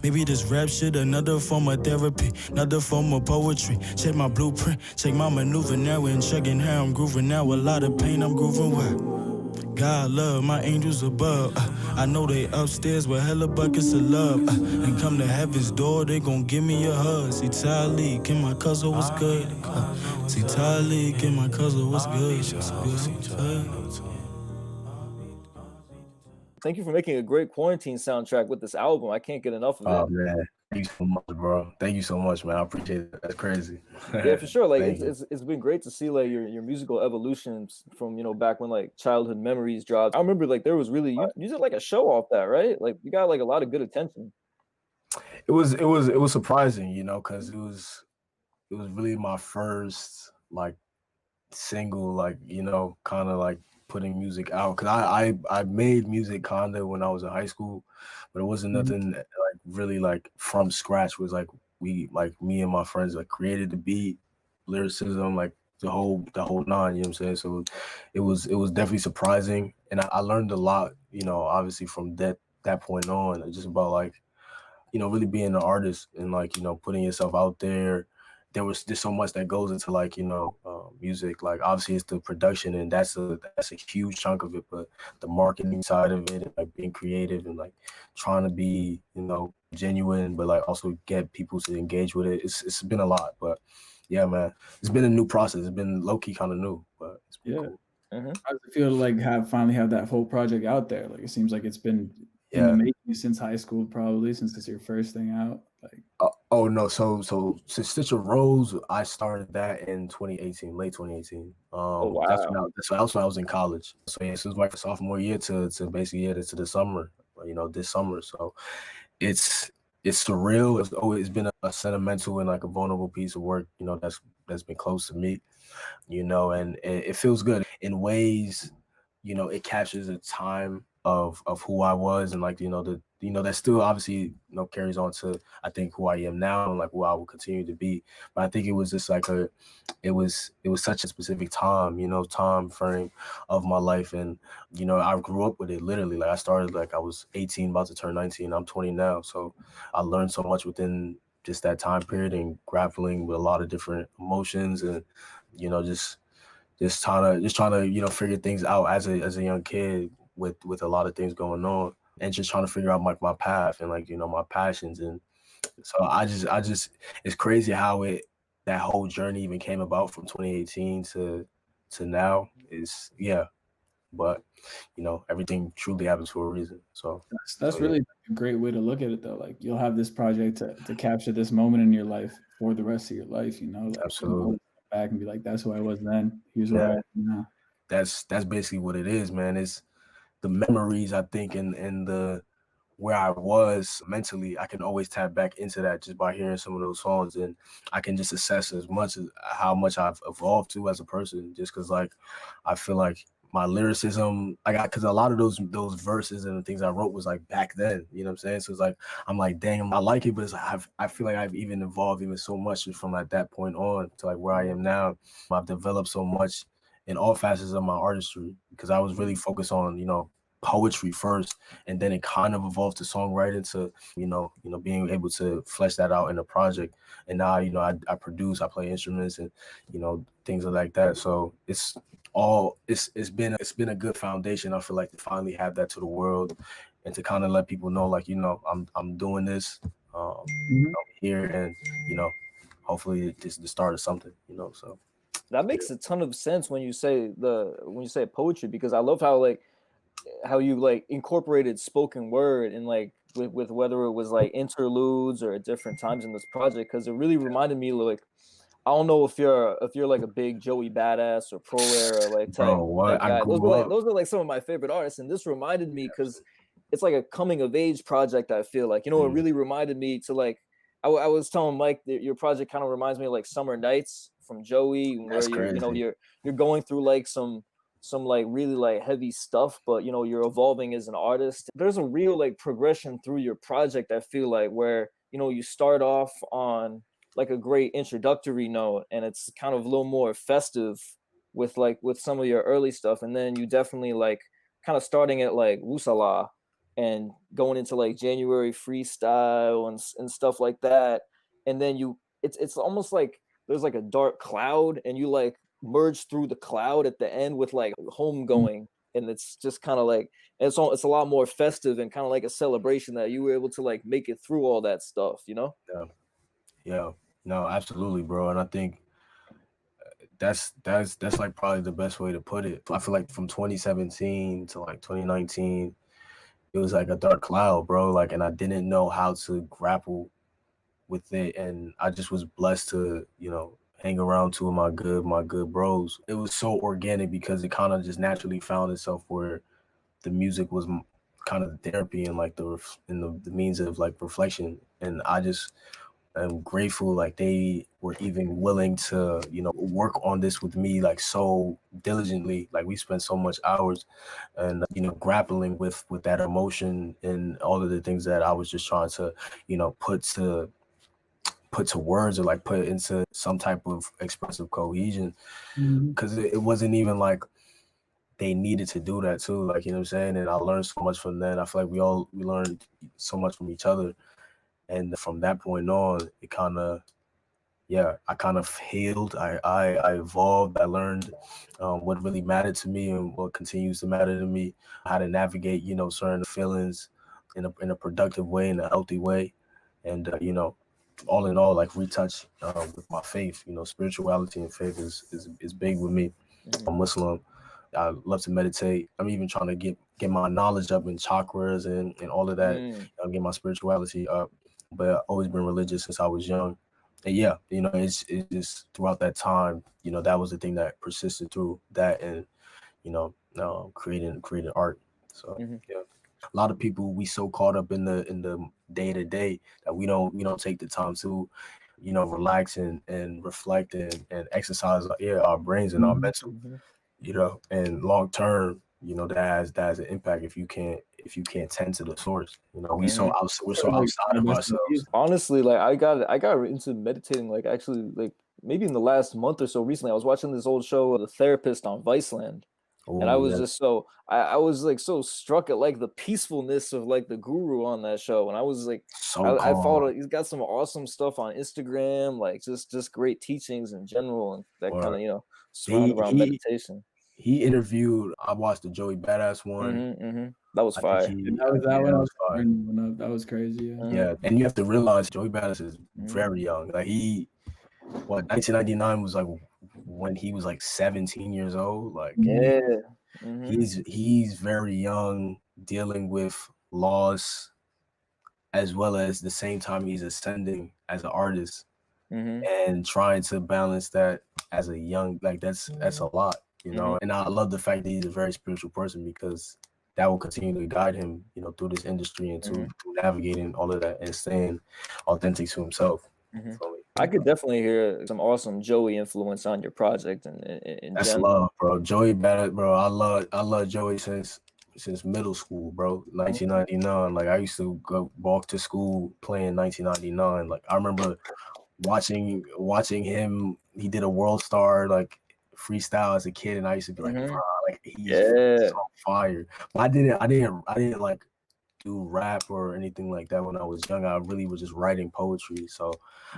Maybe this rap shit another form of therapy, another form of poetry. Check my blueprint, check my maneuver now, and checking how I'm grooving now. A lot of pain I'm grooving with. God love, my angels above. I know they upstairs with hella buckets of love. And come to heaven's door, they gon' give me a hug. See Tyleek, and my cousin was good. See Tyleek, and my cousin was good. Thank you for making a great quarantine soundtrack with this album. I can't get enough of it. Oh man, thank you so much, bro. Thank you so much, man. I appreciate it. That's crazy. Yeah, for sure. Like Thank you. it's been great to see like your musical evolutions from back when like Childhood Memories dropped. I remember like there was really you did like a show off that, right? Like you got like a lot of good attention. It was surprising, you know, because it was really my first like single, like, you know, kind of like putting music out, because I made music kind of when I was in high school, but it wasn't nothing like really like from scratch. It was like me and my friends like created the beat, lyricism, like the whole nine, you know what I'm saying? So it was definitely surprising, and I learned a lot, you know, obviously from that point on, just about like, you know, really being an artist and like, you know, putting yourself out there. There's so much that goes into like, you know, music. Like obviously it's the production, and that's a huge chunk of it, but the marketing side of it, and like being creative and like trying to be, you know, genuine, but like also get people to engage with it. It's been a lot, but yeah, man, it's been a new process. It's been low key kind of new, but it's been cool. How does it feel to like finally have that whole project out there? Like it seems like it's been in the making since high school, probably since it's your first thing out. Like oh no, so Stitch of Rose, I started that in 2018, late 2018. Oh wow, that's when I was in college. So yeah, since like sophomore year to basically to the summer, you know, this summer. So it's surreal. It's always been a sentimental and like a vulnerable piece of work, you know, that's been close to me, you know, and it feels good in ways, you know. It captures a time of who I was, and like, you know, that still obviously, you know, carries on to I think who I am now and like who I will continue to be. But I think it was just like it was such a specific time, you know, time frame of my life, and you know, I grew up with it literally. Like I started like I was 18, about to turn 19. I'm 20 now, so I learned so much within just that time period, and grappling with a lot of different emotions, and you know, just trying to you know, figure things out as a young kid with a lot of things going on, and just trying to figure out my path and like, you know, my passions. And so I just it's crazy how that whole journey even came about from 2018 to now. Is but you know, everything truly happens for a reason. So that's really a great way to look at it though. Like you'll have this project to capture this moment in your life for the rest of your life, you know. Like, absolutely. Back and be like, that's who I was then. Here's where I am now. That's basically what it is, man. It's the memories, I think, and the where I was mentally. I can always tap back into that just by hearing some of those songs, and I can just assess as much as how much I've evolved to as a person. Just because, like, I feel like my lyricism, because a lot of those verses and the things I wrote was like back then, you know what I'm saying? So it's like, I'm like, dang, I like it, but it's like, I feel like I've even evolved even so much just from like that point on to like where I am now. I've developed so much in all facets of my artistry, because I was really focused on, you know, poetry first, and then it kind of evolved to songwriting, to you know being able to flesh that out in a project. And now, you know, I produce, I play instruments, and you know, things like that. So it's been a good foundation, I feel like, to finally have that to the world, and to kind of let people know, like, you know, I'm doing this, I'm here, and you know, hopefully it's the start of something, you know. So that makes a ton of sense when you say poetry, because I love how you like incorporated spoken word and like with whether it was like interludes or at different times in this project, because it really reminded me, like, I don't know if you're like a big Joey Badass or Pro Era like type, bro, what guy. Those are like some of my favorite artists, and this reminded me, because it's like a coming of age project. I feel like, you know, it really reminded me to like, I was telling Mike that your project kind of reminds me of like Summer Nights from Joey, where you're, you know, you're going through like some like really like heavy stuff, but you know, you're evolving as an artist. There's a real like progression through your project, I feel like, where, you know, you start off on like a great introductory note, and it's kind of a little more festive with some of your early stuff, and then you definitely like kind of starting at like Wusala, and going into like January freestyle and stuff like that. And then it's almost like there's like a dark cloud and you like merge through the cloud at the end with like home going. And it's just kind of like, it's a lot more festive and kind of like a celebration that you were able to like make it through all that stuff, you know? Yeah, no, absolutely, bro. And I think that's like probably the best way to put it. I feel like from 2017 to like 2019, it was like a dark cloud, bro. Like, and I didn't know how to grapple with it, and I just was blessed to, you know, hang around two of my good bros. It was so organic because it kind of just naturally found itself where the music was kind of therapy and like the means of like reflection, and I just am grateful like they were even willing to, you know, work on this with me like so diligently. Like we spent so much hours and, you know, grappling with that emotion and all of the things that I was just trying to, you know, put to words or like put into some type of expressive cohesion, because it wasn't even like they needed to do that too, like, you know what I'm saying? And I learned so much from that. I feel like we learned so much from each other, and from that point on, it kind of, yeah, I kind of healed. I evolved. I learned what really mattered to me and what continues to matter to me, how to navigate, you know, certain feelings in a productive way, in a healthy way. And, you know, all in all, like retouch with my faith. You know, spirituality and faith is big with me. I'm Muslim. I love to meditate. I'm even trying to get my knowledge up in chakras and all of that, get my spirituality up. But I've always been religious since I was young. And yeah, you know, it's just throughout that time, you know, that was the thing that persisted through that, and, you know, creating art. So yeah, a lot of people, we so caught up in the day to day that we don't take the time to, you know, relax and reflect and exercise our brains and our mental, you know, and long term, you know, that has an impact if you can't tend to the source. You know, we're so outside of ourselves. Honestly, like I got into meditating like actually like maybe in the last month or so recently. I was watching this old show, The Therapist, on Viceland. And I was just so I was like so struck at like the peacefulness of like the guru on that show. And I was like, I followed, he's got some awesome stuff on Instagram, like just great teachings in general, and that kind of, you know, surround around meditation. He interviewed, I watched the Joey Badass one. That was fire. That was crazy. Yeah, and you have to realize Joey Badass is very young. Like 1999 was like when he was like 17 years old. Like he's very young, dealing with loss, as well as the same time he's ascending as an artist, and trying to balance that as a young, like that's a lot, you know. And I love the fact that he's a very spiritual person, because that will continue to guide him, you know, through this industry and to navigating all of that and staying authentic to himself. I could definitely hear some awesome Joey influence on your project and that's general. love, bro. Joey Badass, bro. I love Joey since middle school, bro. 1999. Like I used to go walk to school playing 1999. Like I remember watching him. He did a World Star like freestyle as a kid, and I used to be like, bro, like he's so fire. But I didn't like do rap or anything like that when I was young. I really was just writing poetry, so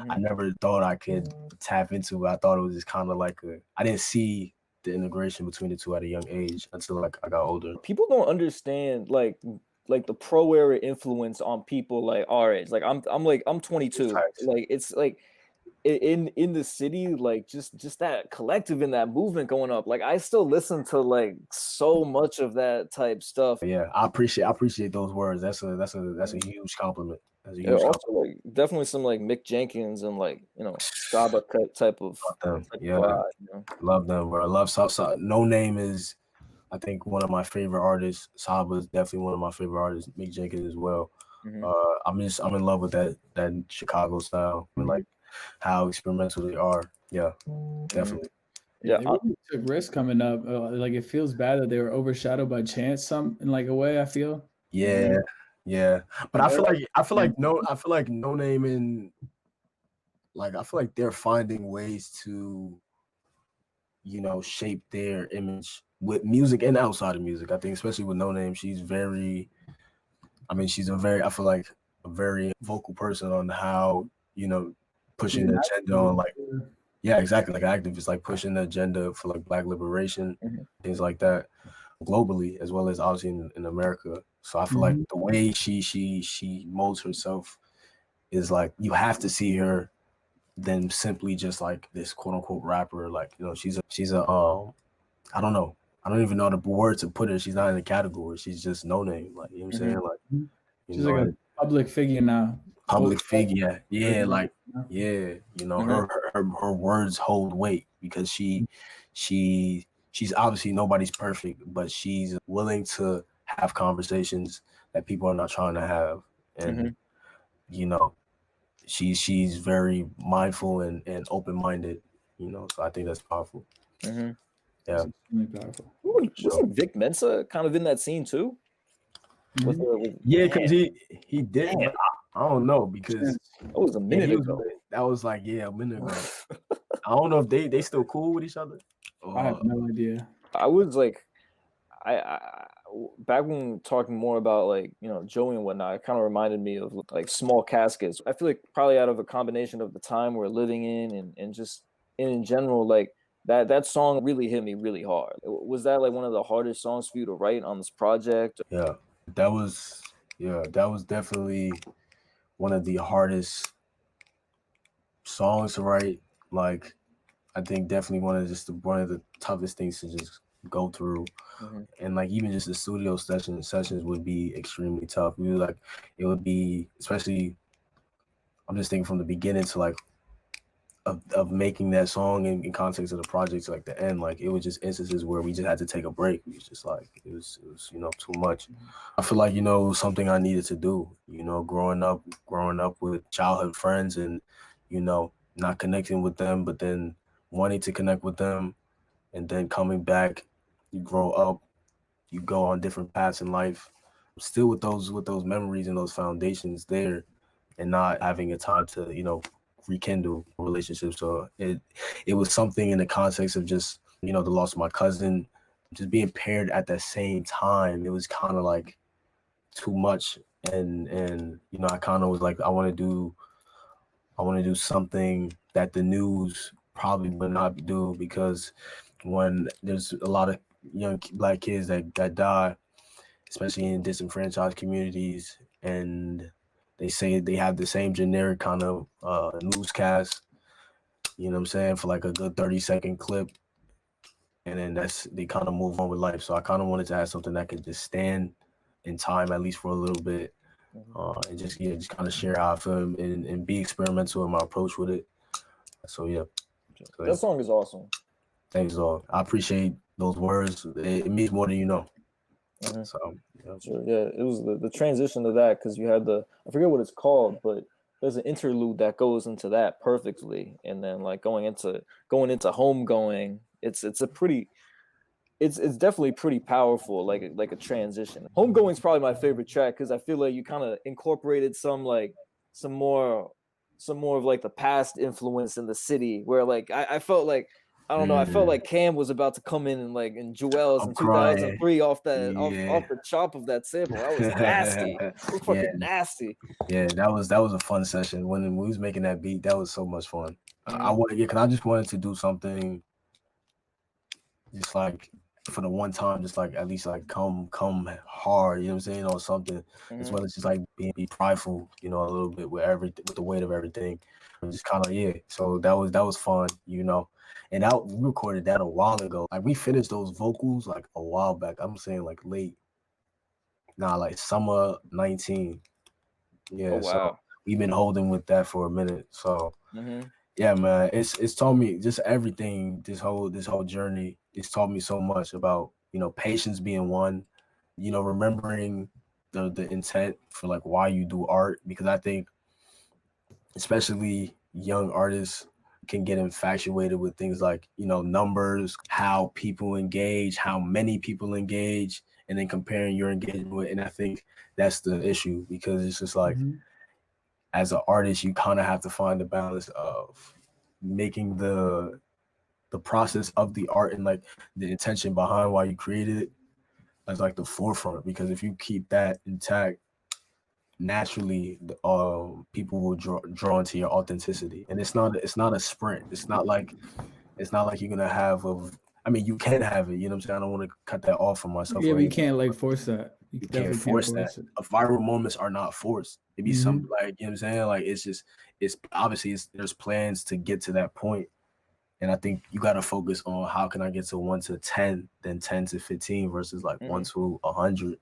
I never thought I could tap into it. I thought it was just kind of like I didn't see the integration between the two at a young age until like I got older. People don't understand like the pro era influence on people like our age. Like I'm 22. Like it's like in the city, like just that collective and that movement going up. Like I still listen to like so much of that type stuff. Yeah, I appreciate those words. That's a huge compliment. That's a huge also compliment. Like definitely some like Mick Jenkins and like, you know, Saba type of vibe, you know? Love them, bro. I love Saba. Noname is, I think, one of my favorite artists. Saba is definitely one of my favorite artists. Mick Jenkins as well. I'm in love with that Chicago style. I mean, like how experimental they are. Yeah, definitely. Yeah, they really took risks coming up. Like it feels bad that they were overshadowed by Chance, in like a way. I feel. Yeah, but I feel like Noname and like I feel like they're finding ways to, you know, shape their image with music and outside of music. I think especially with Noname, she's very I mean, I feel like a very vocal person on how, pushing the agenda on like, yeah, exactly. Like activists, like pushing the agenda for like Black liberation, things like that, globally, as well as obviously in America. So I feel like the way she molds herself is like, you have to see her than simply just like this quote unquote rapper. Like, she's a I don't know. I don't even know the word to put her. She's not in the category. She's just no name. Like, you know what I'm saying? Like, she's like a public figure now. Public figure. Yeah, like, yeah, her words hold weight because she's obviously nobody's perfect, but she's willing to have conversations that people are not trying to have. And she's very mindful and open-minded, so I think that's powerful. Yeah, really powerful. Wasn't Vic Mensa kind of in that scene too? Yeah, because he did. I don't know, because that was a minute ago. That was like, a minute ago. I don't know if they still cool with each other. I have no idea. I was like, I back when talking more about like, Joey and whatnot, it kind of reminded me of like Small Caskets. I feel like probably out of a combination of the time we're living in and just in general, like that song really hit me really hard. Was that like one of the hardest songs for you to write on this project? Yeah, that was definitely one of the hardest songs to write. Like, I think definitely one of the toughest things to just go through. And like, even just the studio sessions would be extremely tough. It would be, especially, I'm just thinking from the beginning to like of making that song in context of the project to like the end, like it was just instances where we just had to take a break. It was just like, it was too much. I feel like, something I needed to do, growing up with childhood friends and, not connecting with them, but then wanting to connect with them, and then coming back, you grow up, you go on different paths in life, still with those memories and those foundations there, and not having a time to, rekindle relationships. So it was something in the context of just, the loss of my cousin, just being paired at the same time. It was kind of like too much. And I kind of was like, I want to do something that the news probably would not do, because when there's a lot of young Black kids that die, especially in disenfranchised communities, and they say they have the same generic kind of newscast, you know what I'm saying, for like a good 30-second clip, and then they kind of move on with life. So I kind of wanted to have something that could just stand in time, at least for a little bit, and just kind of share how I feel and be experimental in my approach with it. So that song is awesome. Thanks, all. I appreciate those words. It means more than you know. So it was the transition to that, because you had I forget what it's called, but there's an interlude that goes into that perfectly, and then like going into Homegoing, it's definitely pretty powerful, like a transition. Homegoing's probably my favorite track, because I feel like you kind of incorporated some more of like the past influence in the city, where like I felt like, I don't know, I felt like Cam was about to come in and like in Jewels in 2003 off the chop of that sample. That was nasty. It was fucking nasty. Yeah, that was a fun session when we was making that beat. That was so much fun. I just wanted to do something just like for the one time, just like at least like come hard, you know what I'm saying, or something, as well as just like be prideful, a little bit with the weight of everything. Just kind of So that was fun, and we recorded that a while ago. Like, we finished those vocals like a while back. I'm saying like like summer 19. Yeah. Oh, wow. So we've been holding with that for a minute. So yeah, man, it's taught me just everything. This whole journey, it's taught me so much about, patience being one, remembering the intent for like why you do art, because I think especially young artists can get infatuated with things like, numbers, how people engage, how many people engage, and then comparing your engagement with. And I think that's the issue, because it's just like, as an artist, you kind of have to find the balance of making the process of the art and like the intention behind why you created it as like the forefront, because if you keep that intact, naturally people will draw into your authenticity, and it's not a sprint. It's not like you're gonna have I mean, you can have it, you know what I'm saying? I don't want to cut that off for myself Yeah, or but you anything. can't like force that. You You can't definitely can't force that. force it. Viral moments are not forced. It be some, like, you know what I'm saying? Like, it's obviously there's plans to get to that point. And I think you got to focus on how can I get to 1 to 10, then 10 to 15 versus like 1 to 100,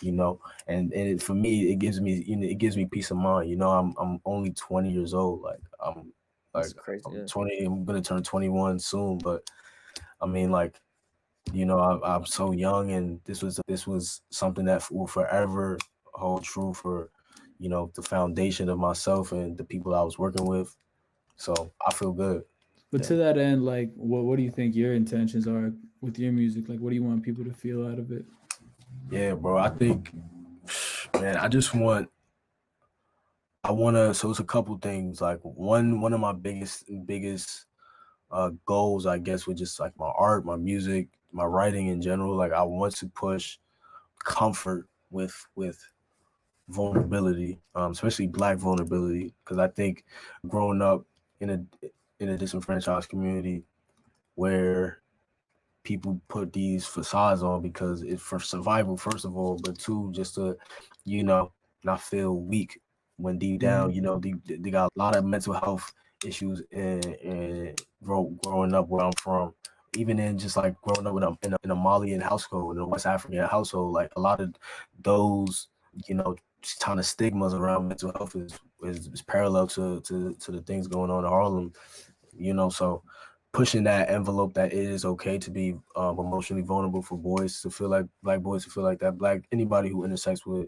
you know? And for me, it gives me peace of mind. You know, I'm only 20 years old. Like, That's crazy. I'm 20, I'm going to turn 21 soon. But I mean, like, you know, I'm so young, and this was something that will forever hold true for, you know, the foundation of myself and the people I was working with. So I feel good. But to that end, like, what do you think your intentions are with your music? Like, what do you want people to feel out of it? Yeah, bro. I think, man, so it's a couple things. Like one of my biggest goals, I guess, with just like my art, my music, my writing in general. Like, I want to push comfort with vulnerability, especially Black vulnerability, because I think growing up in a disenfranchised community where people put these facades on because it's for survival, first of all, but two, just to, you know, not feel weak when deep down, you know, they got a lot of mental health issues and growing up where I'm from. Even in just like growing up in a Malian household, in a West African household, like a lot of those, you know, kind of stigmas around mental health is parallel to the things going on in Harlem, you know. So pushing that envelope that it is okay to be emotionally vulnerable for boys to feel like Black boys to feel like that, anybody who intersects with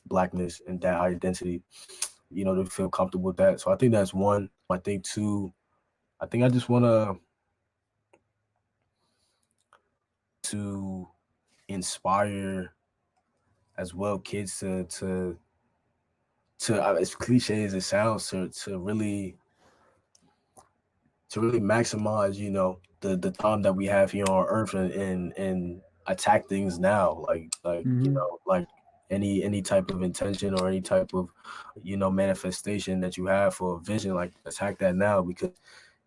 Blackness and that identity, you know, to feel comfortable with that. So I think that's one. I think two, I think I just want to inspire as well kids to as cliche as it sounds, to really maximize, you know, the time that we have here on Earth and attack things now, like you know, like any type of intention or any type of, you know, manifestation that you have for a vision, like attack that now, because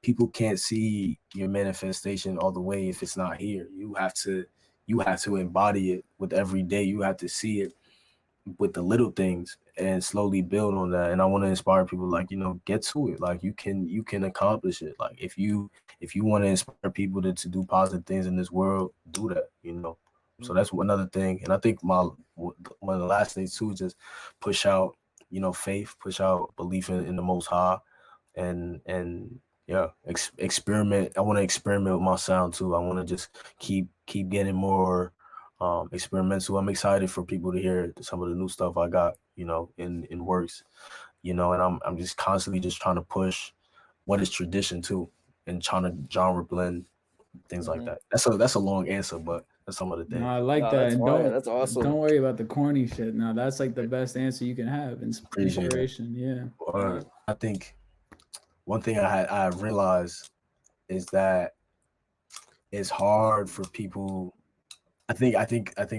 people can't see your manifestation all the way if it's not here. You have to embody it with every day. You have to see it with the little things and slowly build on that. And I want to inspire people, like, you know, get to it. Like, you can accomplish it. Like, if you want to inspire people to do positive things in this world, do that, you know. So that's another thing. And I think one of the last things too is just push out, you know, faith, push out belief in the Most High, and yeah, experiment. I want to experiment with my sound too. I want to just keep getting more experimental. I'm excited for people to hear some of the new stuff I got, you know, in works, you know, and I'm just constantly just trying to push what is tradition too, and trying to genre blend things like that. That's a long answer, but that's some of the things. No, I like that. That's And fire. That's awesome. don't worry about the corny shit. No, that's like the best answer you can have. Appreciate Inspiration, yeah. I think one thing I realized is that it's hard for people. I think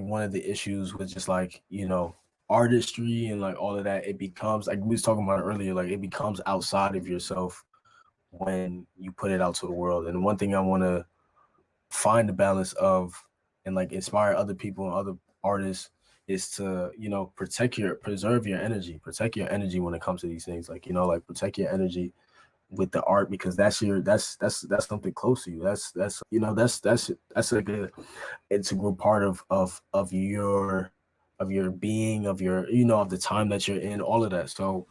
one of the issues with just like, you know, artistry and like all of that, it becomes, like we was talking about earlier, like it becomes outside of yourself when you put it out to the world. And one thing I want to find the balance of and like inspire other people and other artists is to, you know, preserve your energy, protect your energy when it comes to these things. Like, you know, like protect your energy with the art, because that's something close to you. That's you know, that's like a integral part of your being, of your, you know, of the time that you're in, all of that. So,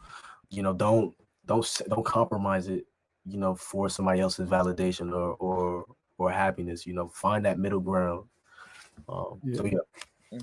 you know, don't compromise it, you know, for somebody else's validation or happiness. You know, find that middle ground. So yeah.